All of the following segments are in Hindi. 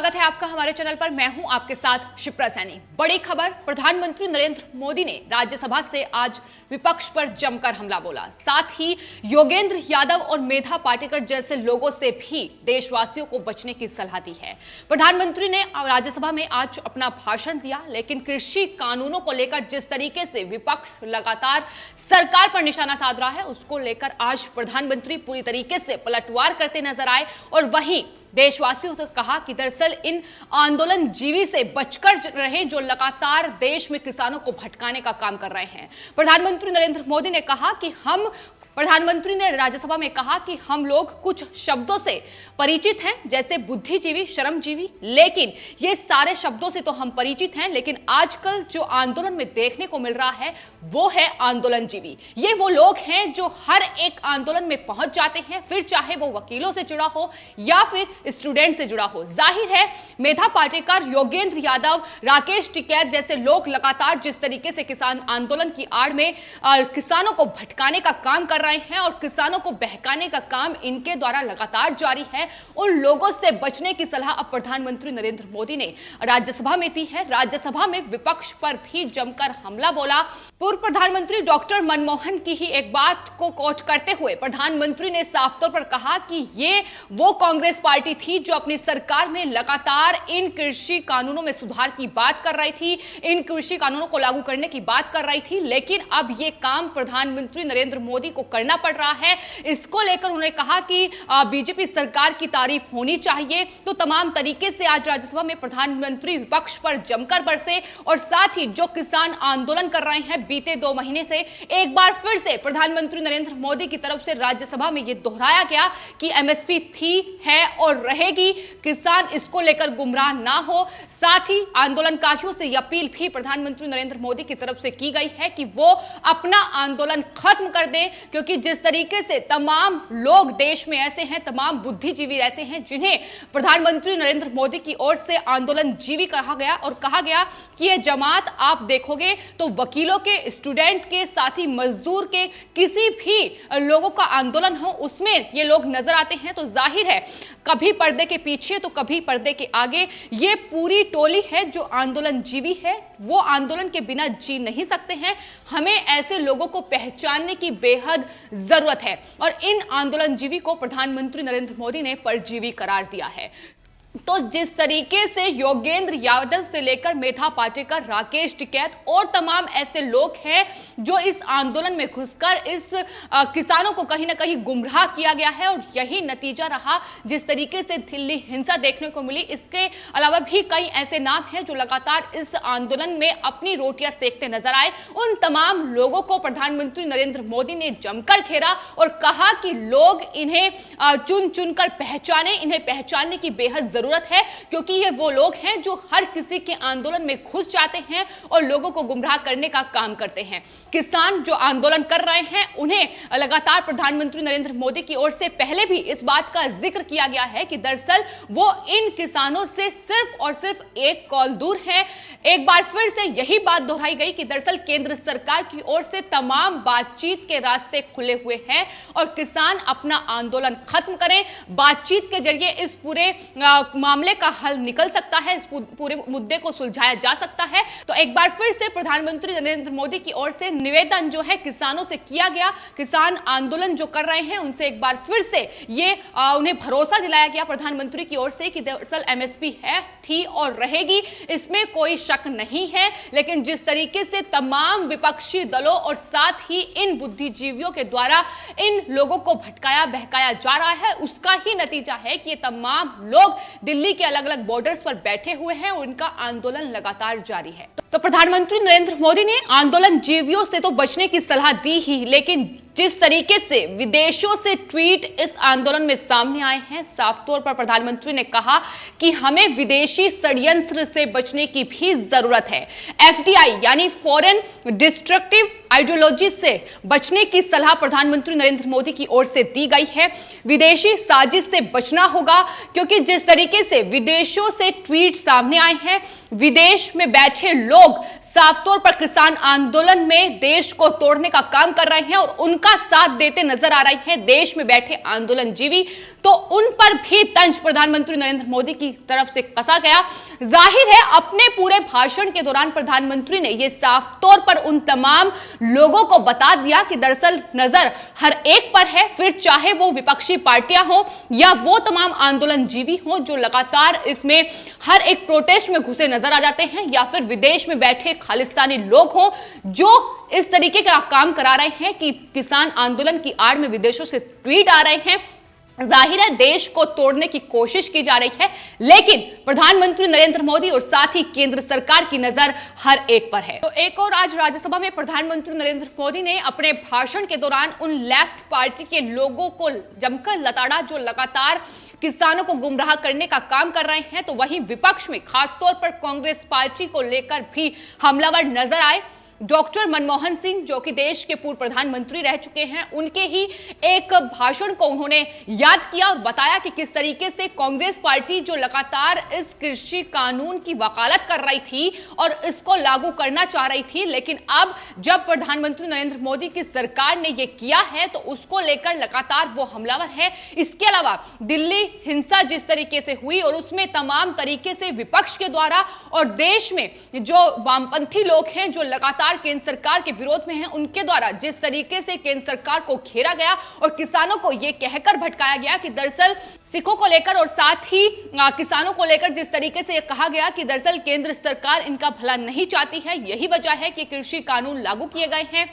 स्वागत है आपका हमारे चैनल पर। मैं हूं आपके साथ शिप्रा सैनी। बड़ी खबर, प्रधानमंत्री नरेंद्र मोदी ने राज्यसभा से आज विपक्ष पर जमकर हमला बोला। साथ ही योगेंद्र यादव और मेधा पाटेकर जैसे लोगों से भी देशवासियों को बचने की सलाह दी है। प्रधानमंत्री ने राज्यसभा में आज अपना भाषण दिया, लेकिन कृषि कानूनों को लेकर जिस तरीके से विपक्ष लगातार सरकार पर निशाना साध रहा है, उसको लेकर आज प्रधानमंत्री पूरी तरीके से पलटवार करते नजर आए और वहीं देशवासियों ने कहा कि दरअसल इन आंदोलन जीवी से बचकर रहे जो लगातार देश में किसानों को भटकाने का काम कर रहे हैं। प्रधानमंत्री नरेंद्र मोदी ने कहा कि प्रधानमंत्री ने राज्यसभा में कहा कि हम लोग कुछ शब्दों से परिचित हैं, जैसे बुद्धिजीवी, श्रमजीवी, लेकिन ये सारे शब्दों से तो हम परिचित हैं, लेकिन आजकल जो आंदोलन में देखने को मिल रहा है वो है आंदोलनजीवी। ये वो लोग हैं जो हर एक आंदोलन में पहुंच जाते हैं, फिर चाहे वो वकीलों से जुड़ा हो या फिर स्टूडेंट से जुड़ा हो। जाहिर है मेधा पाटेकर, योगेंद्र यादव, राकेश टिकैत जैसे लोग लगातार जिस तरीके से किसान आंदोलन की आड़ में किसानों को भटकाने का काम कर रहे हैं और किसानों को बहकाने का काम इनके द्वारा लगातार जारी है, उन लोगों से बचने की सलाह अब प्रधानमंत्री नरेंद्र मोदी ने राज्यसभा में दी है। राज्यसभा में विपक्ष पर भी जमकर हमला बोला। पूर्व प्रधानमंत्री डॉक्टर मनमोहन की ही एक बात को कोट करते हुए प्रधानमंत्री ने साफ तौर पर कहा कि ये वो कांग्रेस पार्टी थी जो अपनी सरकार में लगातार इन कृषि कानूनों में सुधार की बात कर रही थी, इन कृषि कानूनों को लागू करने की बात कर रही थी, लेकिन अब ये काम प्रधानमंत्री नरेंद्र मोदी को करना पड़ रहा है। इसको लेकर उन्होंने कहा कि बीजेपी सरकार की तारीफ होनी चाहिए। तो तमाम तरीके से आज राज्यसभा में प्रधानमंत्री विपक्ष पर जमकर बरसे और साथ ही जो किसान आंदोलन कर रहे हैं बीते 2 महीने से, एक बार फिर से प्रधानमंत्री नरेंद्र मोदी की तरफ से राज्यसभा में यह दोहराया गया कि एमएसपी थी, है और रहेगी, किसान इसको लेकर गुमराह ना हो। साथ ही आंदोलनकारियों से यह अपील भी प्रधानमंत्री नरेंद्र मोदी की तरफ से की गई है कि वो अपना आंदोलन खत्म कर दें, क्योंकि जिस तरीके से तमाम लोग देश में ऐसे हैं, तमाम बुद्धिजीवी ऐसे हैं जिन्हें प्रधानमंत्री नरेंद्र मोदी की ओर से आंदोलन जीवी कहा गया और कहा गया कि यह जमात आप देखोगे तो वकीलों के, स्टूडेंट के, साथ ही मजदूर के, किसी भी लोगों का आंदोलन हो उसमें ये लोग नजर आते हैं। तो जाहिर है कभी पर्दे के पीछे तो कभी पर्दे के आगे ये पूरी टोली है जो आंदोलन जीवी है, वो आंदोलन के बिना जी नहीं सकते हैं। हमें ऐसे लोगों को पहचानने की बेहद जरूरत है और इन आंदोलनजीवी को प्रधानमंत्री नरेंद्र मोदी ने परजीवी करार दिया है। तो जिस तरीके से योगेंद्र यादव से लेकर मेधा पाटेकर, राकेश टिकैत और तमाम ऐसे लोग हैं जो इस आंदोलन में घुसकर इस किसानों को कहीं ना कहीं गुमराह किया गया है और यही नतीजा रहा जिस तरीके से दिल्ली हिंसा देखने को मिली। इसके अलावा भी कई ऐसे नाम हैं जो लगातार इस आंदोलन में अपनी रोटियां सेकते नजर आए। उन तमाम लोगों को प्रधानमंत्री नरेंद्र मोदी ने जमकर घेरा और कहा कि लोग इन्हें चुन चुनकर पहचाने, इन्हें पहचानने की बेहद जरूरत है, क्योंकि ये वो लोग हैं जो हर किसी के आंदोलन में घुस जाते हैं और लोगों को गुमराह करने का काम करते हैं। किसान जो आंदोलन कर रहे हैं उन्हें लगातार प्रधानमंत्री नरेंद्र मोदी की ओर से पहले भी इस बात का जिक्र किया गया है कि दरअसल वो इन किसानों से सिर्फ और सिर्फ एक कॉल दूर है। एक बार फिर से यही बात दोहराई गई कि दरअसल केंद्र सरकार की ओर से तमाम बातचीत के रास्ते खुले हुए हैं और किसान अपना आंदोलन खत्म करें। बातचीत के जरिए इस पूरे मामले का हल निकल सकता है, इस पूरे मुद्दे को सुलझाया जा सकता है। तो एक बार फिर से प्रधानमंत्री नरेंद्र मोदी की ओर से निवेदन जो है किसानों से किया गया, किसान आंदोलन जो कर रहे हैं उनसे एक बार फिर से ये उन्हें भरोसा दिलाया गया प्रधानमंत्री की ओर से कि दरअसल एमएसपी है, थी और रहेगी, इसमें कोई शक नहीं है। लेकिन जिस तरीके से तमाम विपक्षी दलों और साथ ही इन बुद्धिजीवियों के द्वारा इन लोगों को भटकाया बहकाया जा रहा है, उसका ही नतीजा है कि ये तमाम लोग दिल्ली के अलग अलग बॉर्डर्स पर बैठे हुए हैं और उनका आंदोलन लगातार जारी है। तो प्रधानमंत्री नरेंद्र मोदी ने आंदोलन जीवियों से तो बचने की सलाह दी ही, लेकिन जिस तरीके से विदेशों से ट्वीट इस आंदोलन में सामने आए हैं, साफ तौर पर प्रधानमंत्री ने कहा कि हमें विदेशी षड्यंत्र से बचने की भी जरूरत है। एफडीआई यानी फॉरेन डिस्ट्रक्टिव आइडियोलॉजी से बचने की सलाह प्रधानमंत्री नरेंद्र मोदी की ओर से दी गई है। विदेशी साजिश से बचना होगा, क्योंकि जिस तरीके से विदेशों से ट्वीट सामने आए हैं, विदेश में बैठे लोग साफ तौर पर किसान आंदोलन में देश को तोड़ने का काम कर रहे हैं और उनका साथ देते नजर आ रहे हैं देश में बैठे आंदोलनजीवी, तो उन पर भी तंज प्रधानमंत्री नरेंद्र मोदी की तरफ से कसा गया। जाहिर है अपने पूरे भाषण के दौरान प्रधानमंत्री ने यह साफ तौर पर उन तमाम लोगों को बता दिया कि दरअसल नजर हर एक पर है, फिर चाहे वो विपक्षी पार्टियां हो या वो तमाम आंदोलनजीवी हो जो लगातार इसमें हर एक प्रोटेस्ट में घुसे नजर आ जाते हैं, या फिर विदेश में बैठे खालिस्तानी लोग हों जो इस तरीके का काम करा रहे हैं कि किसान आंदोलन की आड़ में विदेशों से ट्वीट आ रहे हैं। जाहिर है देश को तोड़ने की कोशिश की जा रही है, लेकिन प्रधानमंत्री नरेंद्र मोदी और साथ ही केंद्र सरकार की नजर हर एक पर है। तो एक और आज राज्यसभा में प्रधानमंत्री नरेंद्र मोदी ने अपने भाषण के दौरान उन लेफ्ट पार्टी के लोगों को जमकर लताड़ा जो लगातार किसानों को गुमराह करने का काम कर रहे हैं, तो वहीं विपक्ष में खासतौर पर कांग्रेस पार्टी को लेकर भी हमलावर नजर आए। डॉक्टर मनमोहन सिंह जो कि देश के पूर्व प्रधानमंत्री रह चुके हैं, उनके ही एक भाषण को उन्होंने याद किया और बताया कि किस तरीके से कांग्रेस पार्टी जो लगातार इस कृषि कानून की वकालत कर रही थी और इसको लागू करना चाह रही थी, लेकिन अब जब प्रधानमंत्री नरेंद्र मोदी की सरकार ने यह किया है तो उसको लेकर लगातार वो हमलावर है। इसके अलावा दिल्ली हिंसा जिस तरीके से हुई और उसमें तमाम तरीके से विपक्ष के द्वारा और देश में जो वामपंथी लोग हैं जो लगातार केंद्र सरकार के विरोध में हैं, उनके द्वारा जिस तरीके से केंद्र सरकार को घेरा गया और किसानों को यह कहकर भटकाया गया कि दरअसल सिखों को लेकर और साथ ही किसानों को लेकर जिस तरीके से कहा गया कि दरअसल केंद्र सरकार इनका भला नहीं चाहती है, यही वजह है कि कृषि कानून लागू किए गए हैं।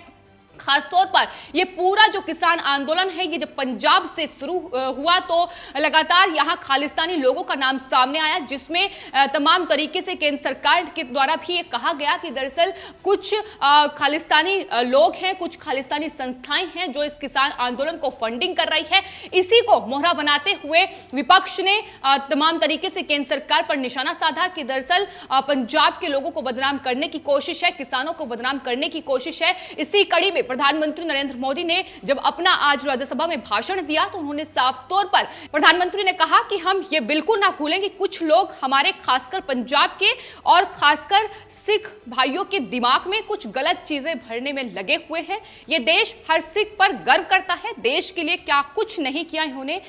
खासतौर पर यह पूरा जो किसान आंदोलन है, ये जब पंजाब से शुरू हुआ तो लगातार यहां खालिस्तानी लोगों का नाम सामने आया, जिसमें तमाम तरीके से केंद्र सरकार के द्वारा भी ये कहा गया कि दरअसल कुछ खालिस्तानी लोग हैं, कुछ खालिस्तानी संस्थाएं हैं जो इस किसान आंदोलन को फंडिंग कर रही है। इसी को मोहरा बनाते हुए विपक्ष ने तमाम तरीके से केंद्र सरकार पर निशाना साधा कि दरअसल पंजाब के लोगों को बदनाम करने की कोशिश है, किसानों को बदनाम करने की कोशिश है। इसी कड़ी में प्रधानमंत्री नरेंद्र मोदी ने जब अपना आज राज्यसभा में भाषण दिया तो उन्होंने साफ तौर पर प्रधानमंत्री ने कहा कि हम ये बिल्कुल ना भूलें कि कुछ लोग हमारे खासकर पंजाब के और खासकर सिख भाइयों के दिमाग में कुछ गलत चीजें भरने में लगे हुए हैं। ये देश हर सिख पर गर्व करता है, देश के लिए क्या कुछ नहीं किया इन्होंने,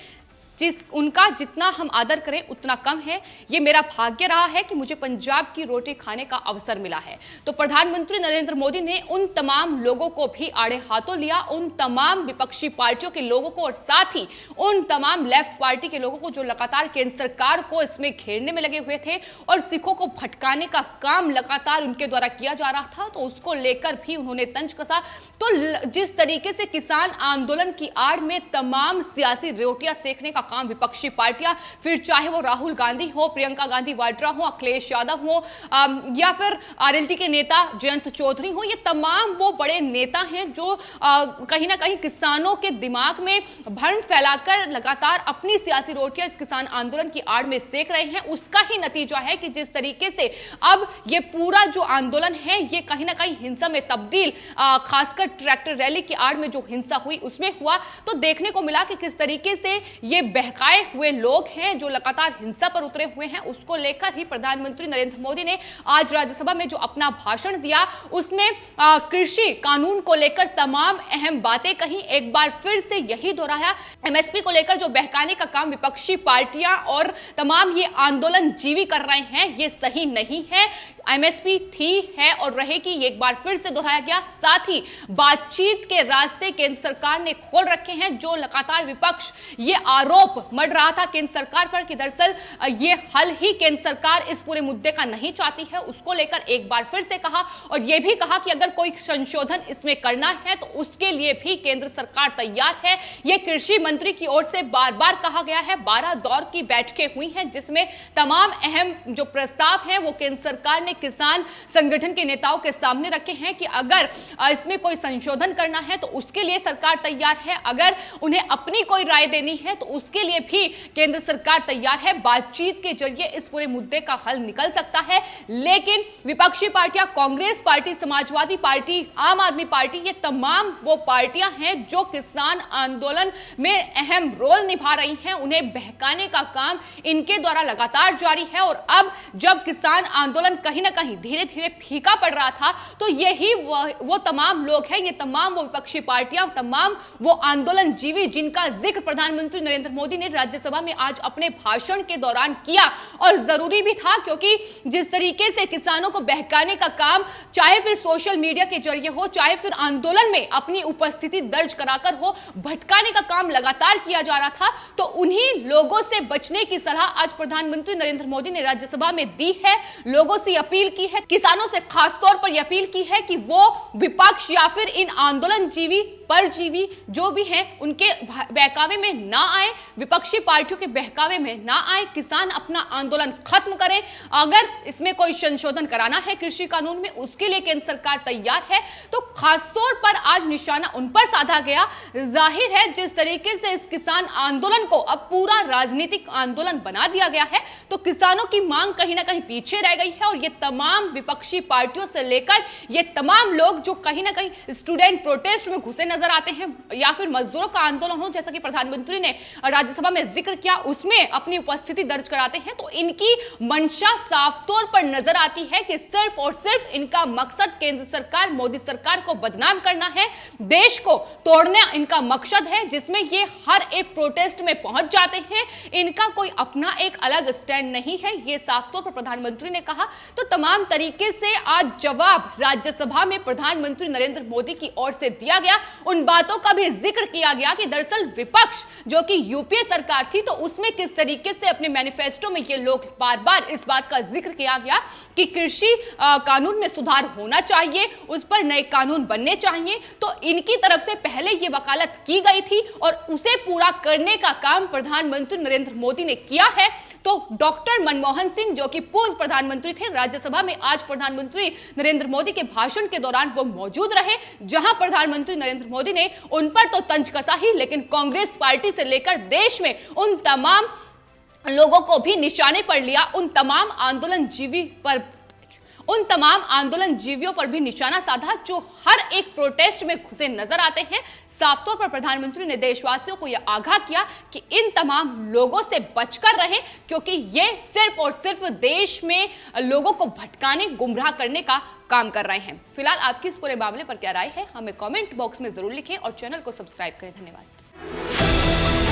उनका जितना हम आदर करें उतना कम है। ये मेरा भाग्य रहा है कि मुझे पंजाब की रोटी खाने का अवसर मिला है। तो प्रधानमंत्री नरेंद्र मोदी ने उन तमाम लोगों को भी आड़े हाथों लिया, उन तमाम विपक्षी पार्टियों के लोगों को और साथ ही उन तमाम लेफ्ट पार्टी के लोगों को जो लगातार केंद्र सरकार को इसमें घेरने में लगे हुए थे और सिखों को भटकाने का काम लगातार उनके द्वारा किया जा रहा था, तो उसको लेकर भी उन्होंने तंज कसा। तो जिस तरीके से किसान आंदोलन की आड़ में तमाम सियासी रोटियां सेकने का काम विपक्षी पार्टियां, फिर चाहे वो राहुल गांधी हो, प्रियंका गांधी वाड्रा हो, अखिलेश यादव हो या फिर आरएलडी के नेता जयंत चौधरी हो, ये तमाम वो बड़े नेता हैं जो कहीं ना कहीं किसानों के दिमाग में भ्रम फैलाकर लगातार अपनी सियासी रोटियां इस किसान आंदोलन की आड़ में सेक रहे हैं। उसका ही नतीजा है कि जिस तरीके से अब ये पूरा जो आंदोलन है ये कहीं ना कहीं हिंसा में तब्दील, खासकर ट्रैक्टर रैली की आड़ में जो हिंसा हुई उसमें हुआ, तो देखने को मिला कि किस तरीके से ये बहकाए हुए लोग हैं जो लगातार हिंसा पर उतरे हुए हैं। उसको लेकर ही प्रधानमंत्री नरेंद्र मोदी ने आज राज्यसभा में जो अपना भाषण दिया उसमें कृषि कानून को लेकर तमाम अहम बातें कही। एक बार फिर से यही दोहराया, एमएसपी को लेकर जो बहकाने का काम विपक्षी पार्टियां और तमाम ये आंदोलन जीवी कर रहे हैं ये सही नहीं है। एमएसपी थी, है और रहेगी, एक बार फिर से दोहराया गया। साथ ही बातचीत के रास्ते केंद्र सरकार ने खोल रखे हैं। जो लगातार विपक्ष ये आरोप मढ़ रहा था केंद्र सरकार पर कि दरअसल ये हल ही केंद्र सरकार इस पूरे मुद्दे का नहीं चाहती है, उसको लेकर एक बार फिर से कहा और यह भी कहा कि अगर कोई संशोधन इसमें करना है तो उसके लिए भी केंद्र सरकार तैयार है। यह कृषि मंत्री की ओर से बार बार कहा गया है। 12 दौर की बैठकें हुई हैं जिसमें तमाम अहम जो प्रस्ताव हैं वो केंद्र सरकार ने किसान संगठन के नेताओं के सामने रखे हैं कि अगर इसमें कोई संशोधन करना है तो उसके लिए सरकार तैयार है, अगर उन्हें अपनी कोई राय देनी है तो उसके लिए भी केंद्र सरकार तैयार है। बातचीत के जरिए इस पूरे मुद्दे का हल निकल सकता है, लेकिन विपक्षी पार्टियां, कांग्रेस पार्टी, समाजवादी पार्टी, आम आदमी पार्टी, ये तमाम वो पार्टियां हैं जो किसान आंदोलन में अहम रोल निभा रही हैं। उन्हें बहकाने का काम इनके द्वारा लगातार जारी है और अब जब किसान आंदोलन कहीं कहीं ना कहीं धीरे धीरे फीका पड़ रहा था, तो यही वो तमाम लोग हैं, ये तमाम वो विपक्षी पार्टियां, तमाम वो आंदोलन जीवी जिनका जिक्र प्रधानमंत्री नरेंद्र मोदी ने राज्यसभा में आज अपने भाषण के दौरान किया। और जरूरी भी था, क्योंकि जिस तरीके से किसानों को बहकाने का काम, चाहे फिर सोशल मीडिया के जरिए हो, चाहे फिर आंदोलन में अपनी उपस्थिति दर्ज कराकर हो, भटकाने का काम लगातार किया जा रहा था, तो उन्हीं लोगों से बचने की सलाह आज प्रधानमंत्री नरेंद्र मोदी ने राज्यसभा में दी है। लोगों से अपील की है, किसानों से खासतौर पर यह अपील की है कि वो विपक्ष या फिर इन आंदोलन जीवी, परजीवी जो भी हैं, उनके बहकावे में ना आए, विपक्षी पार्टियों के बहकावे में ना आए, किसान अपना आंदोलन खत्म करें। अगर इसमें कोई संशोधन कराना है कृषि कानून में, उसके लिए केंद्र सरकार तैयार है। तो खासतौर पर आज निशाना उन पर साधा गया। जाहिर है जिस तरीके से इस किसान आंदोलन को अब पूरा राजनीतिक आंदोलन बना दिया गया है, तो किसानों की मांग कहीं ना कहीं पीछे रह गई है। और ये तमाम विपक्षी पार्टियों से लेकर ये तमाम लोग जो कहीं ना कहीं स्टूडेंट प्रोटेस्ट में घुसे नजर आते हैं, या फिर मजदूरों का आंदोलन हो, जैसा कि प्रधानमंत्री ने राज्यसभा में जिक्र किया, उसमें अपनी उपस्थिति दर्ज कराते हैं, तो इनकी मंशा साफ तौर पर नजर आती है कि सिर्फ और सिर्फ इनका मकसद केंद्र सरकार, मोदी सरकार को बदनाम करना है, देश को तोड़ना इनका मकसद है, जिसमें ये हर एक प्रोटेस्ट में पहुंच जाते हैं। इनका कोई अपना एक अलग स्टैंड नहीं है, ये साफ तौर पर प्रधानमंत्री ने कहा। तो तमाम तरीके से आज जवाब राज्यसभा में प्रधानमंत्री नरेंद्र मोदी की ओर से दिया गया। उन बातों का भी जिक्र किया गया कि दरअसल विपक्ष जो कि यूपीए सरकार थी, तो उसमें किस तरीके से अपने मैनिफेस्टो में ये लोग बार बार इस बात का जिक्र किया गया कि कृषि कानून में सुधार होना चाहिए, उस पर नए कानून बनने चाहिए। तो इनकी तरफ से पहले ये वकालत की गई थी और उसे पूरा करने का काम प्रधानमंत्री नरेंद्र मोदी ने किया है। तो डॉक्टर मनमोहन सिंह जो कि पूर्व प्रधानमंत्री थे, राज्यसभा में आज प्रधानमंत्री नरेंद्र मोदी के भाषण के दौरान वो मौजूद रहे, जहां प्रधानमंत्री नरेंद्र मोदी ने उन पर तो तंज कसा ही, लेकिन कांग्रेस पार्टी से लेकर देश में उन तमाम लोगों को भी निशाने पर लिया, उन तमाम आंदोलन जीवियों पर भी निशाना साधा जो हर एक प्रोटेस्ट में घुसे नजर आते हैं। साफ तौर पर प्रधानमंत्री ने देशवासियों को यह आगाह किया कि इन तमाम लोगों से बचकर रहें, क्योंकि ये सिर्फ और सिर्फ देश में लोगों को भटकाने, गुमराह करने का काम कर रहे हैं। फिलहाल आपकी इस पूरे मामले पर क्या राय है, हमें कमेंट बॉक्स में जरूर लिखें और चैनल को सब्सक्राइब करें। धन्यवाद।